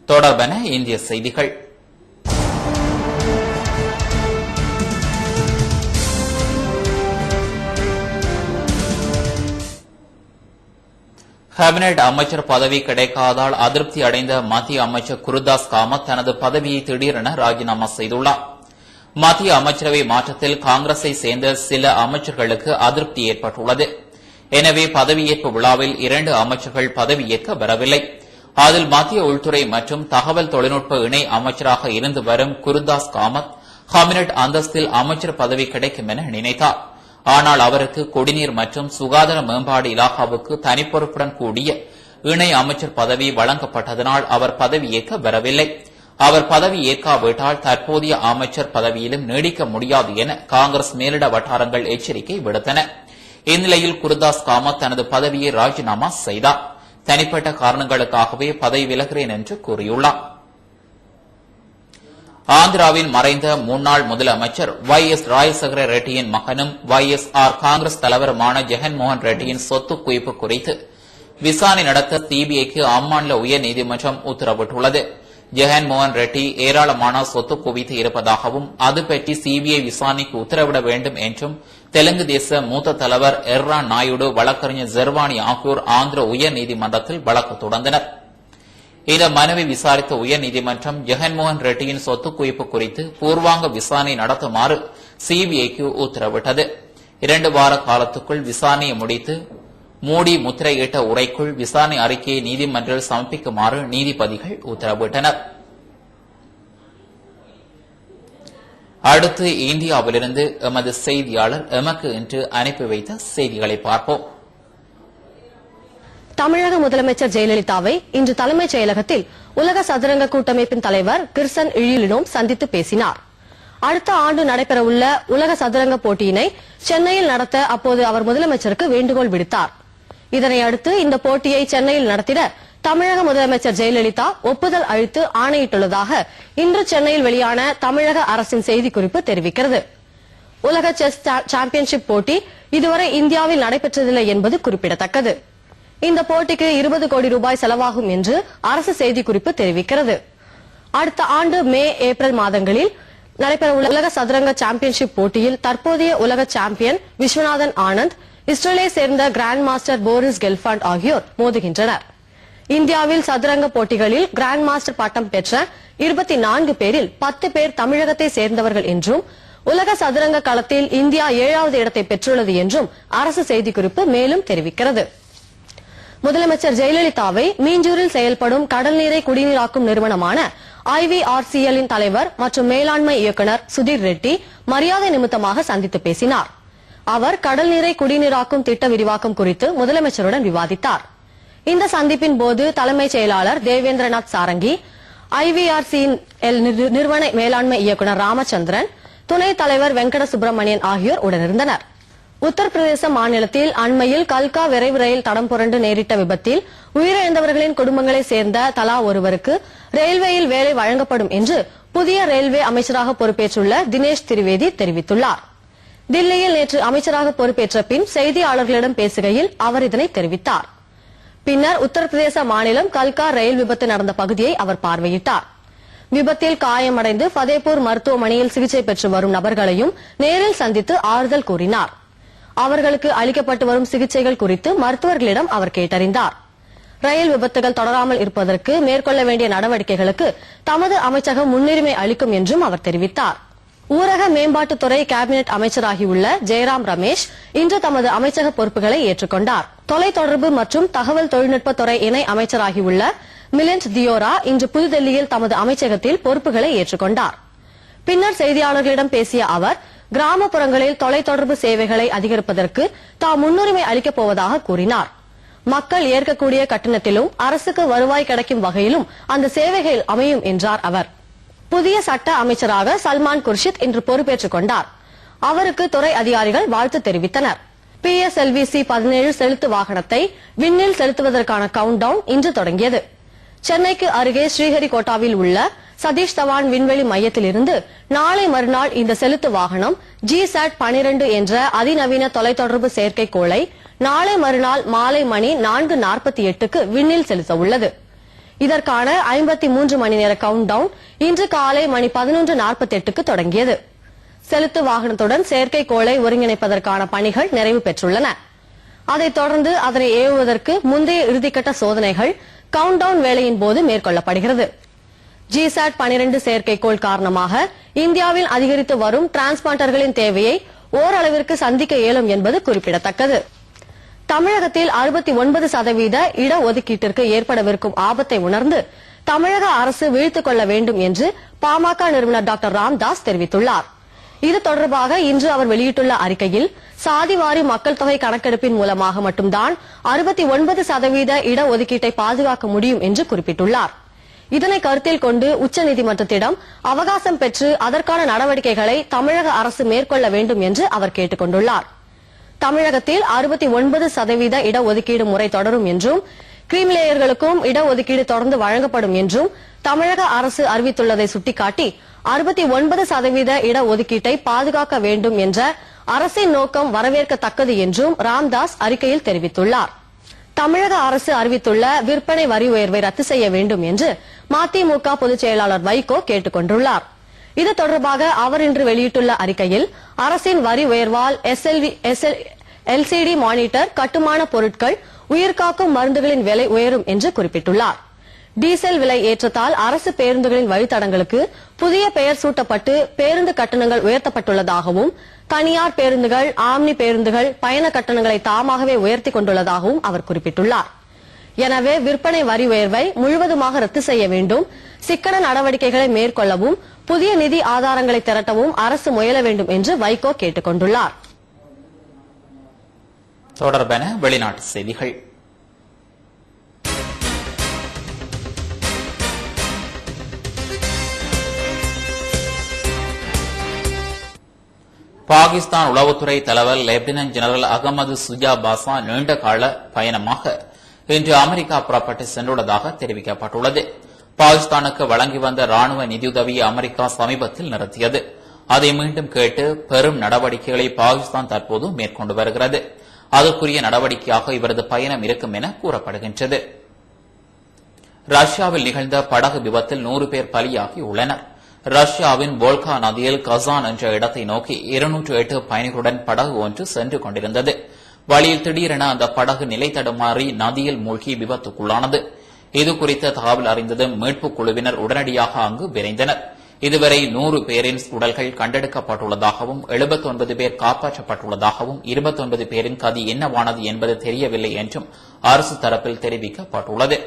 தொடர்பான இந்திய செய்திகள். கேபினெட் அமைச்சர் பதவி கிடைக்காதால் அதிருப்தி அடைந்த மத்திய அமைச்சர் குருதாஸ் காமத் தனது பதவியை திடீரென ராஜினாமா செய்துள்ளார். மத்திய அமைச்சரவை மாற்றத்தில் காங்கிரஸை சேர்ந்த சில அமைச்சர்களுக்கு அதிருப்தி ஏற்பட்டுள்ளது. எனவே பதவியேற்பு விழாவில் 2 அமைச்சர்கள் பதவியேற்க வரவில்லை. அதில் மத்திய உள்துறை மற்றும் தகவல் தொழில்நுட்ப இணை அமைச்சராக இருந்து வரும் குருதாஸ் காமத் கேபினெட் அந்தஸ்தில் அமைச்சர் பதவி கிடைக்கும் என நினைத்தார். ஆனால் அவருக்கு குடிநீர் மற்றும் சுகாதார மேம்பாடு இலாகாவுக்கு தனிப்பொறுப்புடன் கூடிய இணை அமைச்சர் பதவி வழங்கப்பட்டதனால் அவர் பதவியேற்க வரவில்லை. அவர் பதவி ஏற்காவிட்டால் தற்போதைய அமைச்சர் பதவியிலும் நீடிக்க முடியாது என காங்கிரஸ் மேலிட வட்டாரங்கள் எச்சரிக்கை விடுத்தன. இந்நிலையில் குருதாஸ் காமத் தனது பதவியை ராஜினாமா செய்தார். தனிப்பட்ட காரணங்களுக்காகவே பதவி விலகிறேன் என்று கூறியுள்ளார். ஆந்திராவின் மறைந்த முன்னாள் முதலமைச்சர் Y.S. ராஜசேகர ரெட்டியின் மகனும் YSR காங்கிரஸ் தலைவருமான ஜெகன்மோகன் ரெட்டியின் சொத்து குவிப்பு குறித்து விசாரணை நடத்த சிபிஐக்கு அம்மாநில உயர்நீதிமன்றம் உத்தரவிட்டுள்ளது. ஜெகன்மோகன் ரெட்டி ஏராளமான சொத்து குவித்து இருப்பதாகவும் அது பற்றி சிபிஐ விசாரணைக்கு உத்தரவிட வேண்டும் என்றும் தெலுங்கு தேச மூத்த தலைவர் எர்ரா நாயுடு, வழக்கறிஞர் ஜெர்வானி ஆகியோர் ஆந்திர உயர்நீதிமன்றத்தில் வழக்கு தொடர்ந்தனர். இந்த மனுவை விசாரித்த உயர்நீதிமன்றம் ஜெகன்மோகன் ரெட்டியின் சொத்து குவிப்பு குறித்து பூர்வாங்க விசாரணை நடத்துமாறு சிபிஐக்கு உத்தரவிட்டது. 2 வார காலத்துக்குள் விசாரணையை முடித்து மூடி முத்திரையிட்ட உரைக்குள் விசாரணை அறிக்கையை நீதிமன்றில் சமர்ப்பிக்குமாறு நீதிபதிகள் உத்தரவிட்டனர். அடுத்து இந்தியாவிலிருந்து எமது செய்தியாளர் எமக்கு இன்று அனுப்பி வைத்த செய்திகளை பார்ப்போம். தமிழக முதலமைச்சர் ஜெயலலிதாவை இன்று தலைமைச் செயலகத்தில் உலக சதுரங்க கூட்டமைப்பின் தலைவர் கிர்சன் இழிலினோம் சந்தித்து பேசினார். அடுத்த ஆண்டு நடைபெறவுள்ள உலக சதுரங்க போட்டியினை சென்னையில் நடத்த அப்போது அவர் முதலமைச்சருக்கு வேண்டுகோள் விடுத்தார். இதனையடுத்து இந்த போட்டியை சென்னையில் நடத்திட தமிழக முதலமைச்சர் ஜெயலலிதா ஒப்புதல் அளித்து ஆணையிட்டுள்ளதாக இன்று சென்னையில் வெளியான தமிழக அரசின் செய்திக்குறிப்பு தெரிவிக்கிறது. உலக செஸ் சாம்பியன்ஷிப் போட்டி இதுவரை இந்தியாவில் நடைபெற்றதில்லை என்பது குறிப்பிடத்தக்கது. இந்த போட்டிக்கு 20 கோடி ரூபாய் செலவாகும் என்று அரசு செய்திக்குறிப்பு தெரிவிக்கிறது. அடுத்த ஆண்டு மே, ஏப்ரல் மாதங்களில் நடைபெறவுள்ள உலக சதுரங்க சாம்பியன்ஷிப் போட்டியில் தற்போதைய உலக சாம்பியன் விஸ்வநாதன் ஆனந்த், இஸ்ரேலை சேர்ந்த கிராண்ட் மாஸ்டர் போரிஸ் கெல்ஃபாண்ட் ஆகியோர் மோதுகின்றனர். இந்தியாவில் சதுரங்க போட்டிகளில் கிராண்ட் மாஸ்டர் பட்டம் பெற்ற 24 பேரில் 10 பேர் தமிழகத்தை சேர்ந்தவர்கள் என்றும் உலக சதுரங்க களத்தில் இந்தியா 7வது இடத்தை பெற்றுள்ளது என்றும் அரசு செய்திக்குறிப்பு மேலும் தெரிவிக்கிறது. முதலமைச்சர் ஜெயலலிதாவை மீஞ்சூரில் செயல்படும் கடல் நீரை குடிநீராக்கும் நிறுவனமான IVRCL இன் தலைவர் மற்றும் மேலாண்மை இயக்குநர் சுதீர் ரெட்டி மரியாதை நிமித்தமாக சந்தித்து பேசினார். அவர் கடல் நீரை குடிநீராக்கும் திட்ட விரிவாக்கம் குறித்து முதலமைச்சருடன் விவாதித்தார். இந்த சந்திப்பின் போது தலைமைச் செயலாளர் தேவேந்திரநாத் சாரங்கி, IVRCL நிறுவன மேலாண்மை இயக்குநர் ராமச்சந்திரன், துணைத் தலைவர் வெங்கட சுப்பிரமணியன் ஆகியோர் உடனிருந்தனர். உத்தரப்பிரதேச மாநிலத்தில் அண்மையில் கல்கா விரைவு ரயில் தடம் புரண்டு நேரிட்ட விபத்தில் உயிரிழந்தவர்களின் குடும்பங்களை சேர்ந்த தலா ஒருவருக்கு ரயில்வேயில் வேலை வழங்கப்படும் என்று புதிய ரயில்வே அமைச்சராக பொறுப்பேற்றுள்ள தினேஷ் திரிவேதி தெரிவித்துள்ளார். தில்லியில் நேற்று அமைச்சராக பொறுப்பேற்ற பின் செய்தியாளர்களிடம் பேசுகையில் அவர் இதனை தெரிவித்தார். பின்னர் உத்தரப்பிரதேச மாநிலம் கல்கா ரயில் விபத்து நடந்த பகுதியை அவர் பார்வையிட்டார். விபத்தில் காயமடைந்து ஃபதேபூர் மருத்துவமனையில் சிகிச்சை பெற்று வரும் நபர்களையும் நேரில் சந்தித்து ஆறுதல் கூறினார். அவர்களுக்கு அளிக்கப்பட்டு வரும் சிகிச்சைகள் குறித்து மருத்துவர்களிடம் அவர் கேட்டறிந்தார். ரயில் விபத்துகள் தொடராமல் இருப்பதற்கு மேற்கொள்ள வேண்டிய நடவடிக்கைகளுக்கு தமது அமைச்சகம் முன்னுரிமை அளிக்கும் என்றும் அவர் தெரிவித்தார். ஊரக மேம்பாட்டுத்துறை கேபினெட் அமைச்சராகியுள்ள ஜெயராம் ரமேஷ் இன்று தமது அமைச்சக பொறுப்புகளை ஏற்றுக்கொண்டார். தொலைத்தொடர்பு மற்றும் தகவல் தொழில்நுட்பத்துறை இணை அமைச்சராகியுள்ள மிலிந்த் தியோரா இன்று புதுதில்லியில் தமது அமைச்சகத்தில் பொறுப்புகளை ஏற்றுக்கொண்டார். பின்னர் செய்தியாளர்களிடம் பேசிய அவர் கிராமப்புறங்களில் தொலைத்தொடர்பு சேவைகளை அதிகரிப்பதற்கு தாம் முன்னுரிமை அளிக்கப் போவதாக கூறினார். மக்கள் ஏற்கக்கூடிய கட்டணத்திலும் அரசுக்கு வருவாய் கிடைக்கும் வகையிலும் அந்த சேவைகள் அமையும் என்றார் அவர். புதிய சட்ட அமைச்சராக சல்மான் குர்ஷித் இன்று பொறுப்பேற்றுக் கொண்டார். அவருக்கு துறை அதிகாரிகள் வாழ்த்து தெரிவித்தனர். PSLV-C 17 செலுத்து வாகனத்தை விண்ணில் செலுத்துவதற்கான கவுண்ட் டவுன் இன்று தொடங்கியது. சென்னைக்கு அருகே ஸ்ரீஹரிகோட்டாவில் உள்ள சதீஷ் தவான் விண்வெளி மையத்தில் இருந்து நாளை மறுநாள் இந்த செலுத்து வாகனம் GSAT 12 என்ற அதிநவீன தொலைத்தொடர்பு செயற்கைக்கோளை நாளை மறுநாள் மாலை மணி 4:48க்கு விண்ணில் செலுத்த உள்ளது. இதற்கான 53 மணி நேர கவுண்ட் டவுன் இன்று காலை மணி 11:48க்கு தொடங்கியது. செலுத்து வாகனத்துடன் செயற்கைக்கோளை ஒருங்கிணைப்பதற்கான பணிகள் நிறைவு பெற்றுள்ளன. அதைத் தொடர்ந்து அதனை ஏவுவதற்கு முந்தைய இறுதிக்கட்ட சோதனைகள் கவுண்ட் டவுன் வேளையின் போது மேற்கொள்ளப்படுகிறது. ஜிசாட் 12 செயற்கைக்கோள் காரணமாக இந்தியாவில் அதிகரித்து வரும் டிரான்ஸ்பாண்டர்களின் தேவையை ஓரளவிற்கு சந்திக்க இயலும் என்பது குறிப்பிடத்தக்கது. தமிழகத்தில் 69% இடஒதுக்கீட்டிற்கு ஏற்படவிருக்கும் ஆபத்தை உணர்ந்து தமிழக அரசு விழித்துக் கொள்ள வேண்டும் என்று பாமக நிறுவனர் டாக்டர் ராம்தாஸ் தெரிவித்துள்ளார். இது தொடர்பாக இன்று அவர் வெளியிட்டுள்ள அறிக்கையில் சாதிவாரி மக்கள் தொகை கணக்கெடுப்பின் மூலமாக மட்டும்தான் 69% இடஒதுக்கீட்டை பாதுகாக்க முடியும் என்று குறிப்பிட்டுள்ளார். இதனை கருத்தில் கொண்டு உச்சநீதிமன்றத்திடம் அவகாசம் பெற்று அதற்கான நடவடிக்கைகளை தமிழக அரசு மேற்கொள்ள வேண்டும் என்று அவர் கேட்டுக் கொண்டுள்ளார். தமிழகத்தில் 69% இடஒதுக்கீடு முறை தொடரும் என்றும் கிரீமிலேயர்களுக்கும் இடஒதுக்கீடு தொடர்ந்து வழங்கப்படும் என்றும் தமிழக அரசு அறிவித்துள்ளதை சுட்டிக்காட்டி 69% இடஒதுக்கீட்டை பாதுகாக்க வேண்டும் என்ற அரசின் நோக்கம் வரவேற்கத்தக்கது என்றும் ராம்தாஸ் அறிக்கையில் தெரிவித்துள்ளார். தமிழக அரசு அறிவித்துள்ள விற்பனை வரி உயர்வை ரத்து செய்ய வேண்டும் என்று மதிமுக பொதுச் செயலாளர் வைகோ கேட்டுக் கொண்டுள்ளார். இது தொடர்பாக அவர் இன்று வெளியிட்டுள்ள அறிக்கையில் அரசின் வரி உயர்வால் எல்சிடி மானிட்டர், கட்டுமான பொருட்கள், உயிர்காக்கும் மருந்துகளின் விலை உயரும் என்று குறிப்பிட்டுள்ளார். டீசல் விலை ஏற்றத்தால் அரசு பேருந்துகளின் வழித்தடங்களுக்கு புதிய பெயர் சூட்டப்பட்டு பேருந்து கட்டணங்கள் உயர்த்தப்பட்டுள்ளதாகவும் தனியார் பேருந்துகள், ஆம்னி பேருந்துகள் பயண கட்டணங்களை தாமாகவே உயர்த்திக் கொண்டுள்ளதாகவும் அவர் குறிப்பிட்டுள்ளார். எனவே விற்பனை வரி உயர்வை முழுவதுமாக ரத்து செய்ய வேண்டும், சிக்கன நடவடிக்கைகளை மேற்கொள்ளவும் புதிய நிதி ஆதாரங்களை திரட்டவும் அரசு முயல வேண்டும் என்று வைகோ கேட்டுக் கொண்டுள்ளார். தொடர்பான வெளிநாட்டு செய்திகள். பாகிஸ்தான் உளவுத்துறை தலைவர் லெப்டினன்ட் ஜெனரல் அகமது சுஜா பாசா நீண்ட கால பயணமாக இன்று அமெரிக்கா புறப்பட்டு சென்றுள்ளதாக தெரிவிக்கப்பட்டுள்ளது. பாகிஸ்தானுக்கு வழங்கி வந்த ராணுவ நிதியுதவியை அமெரிக்கா சமீபத்தில் நிறுத்தியது. அதை மீண்டும் கேட்டு பெரும் நடவடிக்கைகளை பாகிஸ்தான் தற்போது மேற்கொண்டு வருகிறது. அதற்குரிய நடவடிக்கையாக இவரது பயணம் இருக்கும் என கூறப்படுகின்றது. ரஷ்யாவில் நிகழ்ந்த படகு விபத்தில் 100 பேர் பலியாகியுள்ளனர். ரஷ்யாவின் போல்கா நதியில் கசான் என்ற இடத்தை நோக்கி 208 பயணிகளுடன் படகு ஒன்று சென்று கொண்டிருந்தது. வழியில் திடீரென அந்த படகு நிலை தடுமாறி நதியில் மூழ்கி விபத்துக்குள்ளானது. இதுகுறித்த தகவல் அறிந்ததும் மீட்புக் குழுவினர் உடனடியாக அங்கு விரைந்தனர். இதுவரை 100 பேரின் உடல்கள் கண்டெடுக்கப்பட்டுள்ளதாகவும் 79 பேர் காப்பாற்றப்பட்டுள்ளதாகவும் 29 பேரின் கதி என்னவானது என்பது தெரியவில்லை என்றும் அரசு தரப்பில் தெரிவிக்கப்பட்டுள்ளது.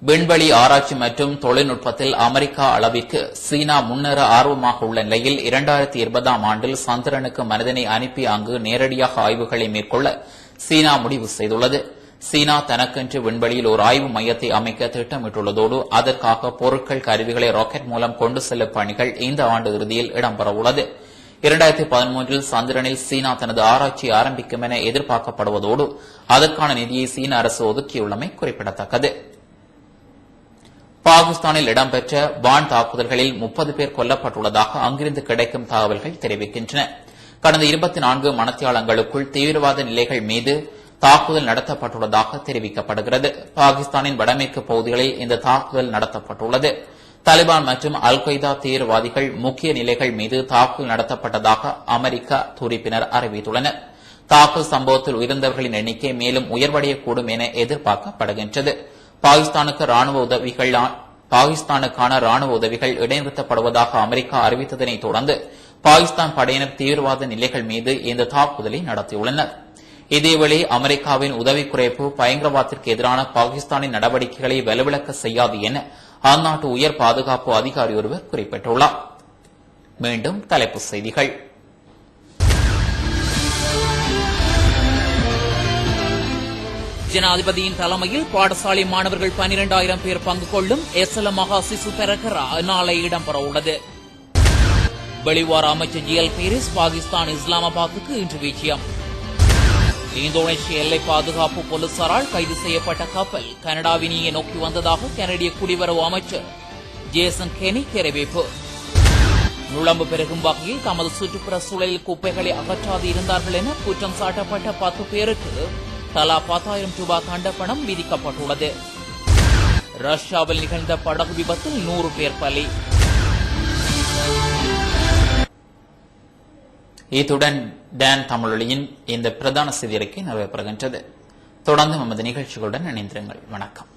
விண்வெளி ஆராய்ச்சி மற்றும் தொழில்நுட்பத்தில் அமெரிக்கா அளவிற்கு சீனா முன்னேற ஆர்வமாக உள்ள நிலையில் 2020ஆம் ஆண்டில் சந்திரனுக்கு மனிதனை அனுப்பி அங்கு நேரடியாக ஆய்வுகளை மேற்கொள்ள சீனா முடிவு செய்துள்ளது. சீனா தனக்கென்று விண்வெளியில் ஒரு ஆய்வு மையத்தை அமைக்க திட்டமிட்டுள்ளதோடு அதற்காக பொருட்கள், கருவிகளை ராக்கெட் மூலம் கொண்டு செல்லும் பணிகள் இந்த ஆண்டு இறுதியில் இடம்பெறவுள்ளது. 2013இல் சந்திரனில் சீனா தனது ஆராய்ச்சியை ஆரம்பிக்கும் என எதிர்பார்க்கப்படுவதோடு அதற்கான நிதியை சீன அரசு ஒதுக்கியுள்ளமை குறிப்பிடத்தக்கது. பாகிஸ்தானில் இடம்பெற்ற வான் தாக்குதல்களில் 30 பேர் கொல்லப்பட்டுள்ளதாக அங்கிருந்து கிடைக்கும் தகவல்கள் தெரிவிக்கின்றன. கடந்த 24 மணித்தியாலங்களுக்குள் தீவிரவாத நிலைகள் மீது தாக்குதல் நடத்தப்பட்டுள்ளதாக தெரிவிக்கப்படுகிறது. பாகிஸ்தானின் வடமேற்கு பகுதிகளில் இந்த தாக்குதல் நடத்தப்பட்டுள்ளது. தாலிபான் மற்றும் அல் கொய்தா தீவிரவாதிகள் முக்கிய நிலைகள் மீது தாக்குதல் நடத்தப்பட்டதாக அமெரிக்க துருப்பினர் அறிவித்துள்ளனர். தாக்குதல் சம்பவத்தில் உயிரிழந்தவர்களின் எண்ணிக்கை மேலும் உயர்வடையக்கூடும் என எதிர்பார்க்கப்படுகின்றது. பாகிஸ்தானுக்கான ராணுவ உதவிகள் இடைநிறுத்தப்படுவதாக அமெரிக்கா அறிவித்ததனை தொடர்ந்து பாகிஸ்தான் படையினர் தீவிரவாத நிலைகள் மீது இந்த தாக்குதலை நடத்தியுள்ளனர். இதேவேளை அமெரிக்காவின் உதவி குறைப்பு பயங்கரவாதத்திற்கு எதிரான பாகிஸ்தானின் நடவடிக்கைகளை வலுவிழக்க செய்யாது என அந்நாட்டு உயர் பாதுகாப்பு அதிகாரி ஒருவர் குறிப்பிட்டுள்ளார். மீண்டும் தலைப்புச் செய்திகள். ஜனாதிபதியின் தலைமையில் பாடசாலை மாணவர்கள் 12,000 பேர் பங்கு கொள்ளும் எஸ்எல்எம் மகா சிசு பெரகரா நாளை இடம்பெறவுள்ளது. வெளிவார அமைச்சர் ஜிஎல் பீரிஸ் பாகிஸ்தான் இஸ்லாமாபாத்துக்கு இன்று விஜயம். இந்தோனேஷிய எல்லை பாதுகாப்பு போலீசாரால் கைது செய்யப்பட்ட கப்பல் கனடாவினியை நோக்கி வந்ததாக கனடிய குடிவரவு அமைச்சர் ஜேசன் கெனி தெரிவிப்பு. நுழம்பு பெருகும் வகையில் தமது சுற்றுப்புற சூழலில் குப்பைகளை அகற்றாது இருந்தார்கள் என குற்றம் சாட்டப்பட்ட 10 பேருக்கு தலா 10,000 ரூபாய் தண்டப்பணம் விதிக்கப்பட்டுள்ளது. ரஷ்யாவில் நிகழ்ந்த படகு விபத்தில் 100 பேர் பலி. இத்துடன் டான் தமிழொலியின் இந்த பிரதான செய்தி அறிக்கை நிறைவு பெறுகின்றது. தொடர்ந்து நமது நிகழ்ச்சிகளுடன் இணைந்திருங்கள். வணக்கம்.